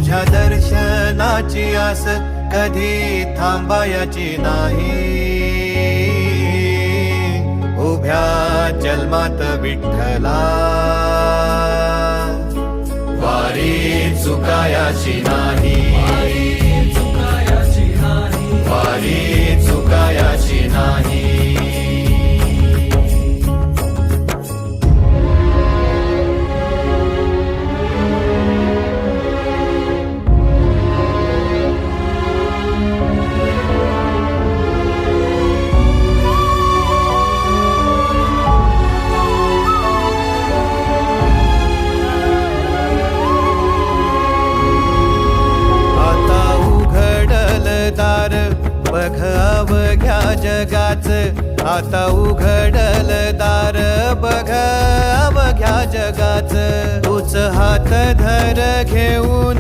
तुझ्या दर्शनाची आस कधी थांबायची नाही. उभ्या जन्मात विठ्ठला वारी चुकायाची नाही. वारी चुकायाची नाही. बघ अवघ्या जगाच आता उघडल दार. बघ अवघ्या जगाच तूच हात धर घेऊन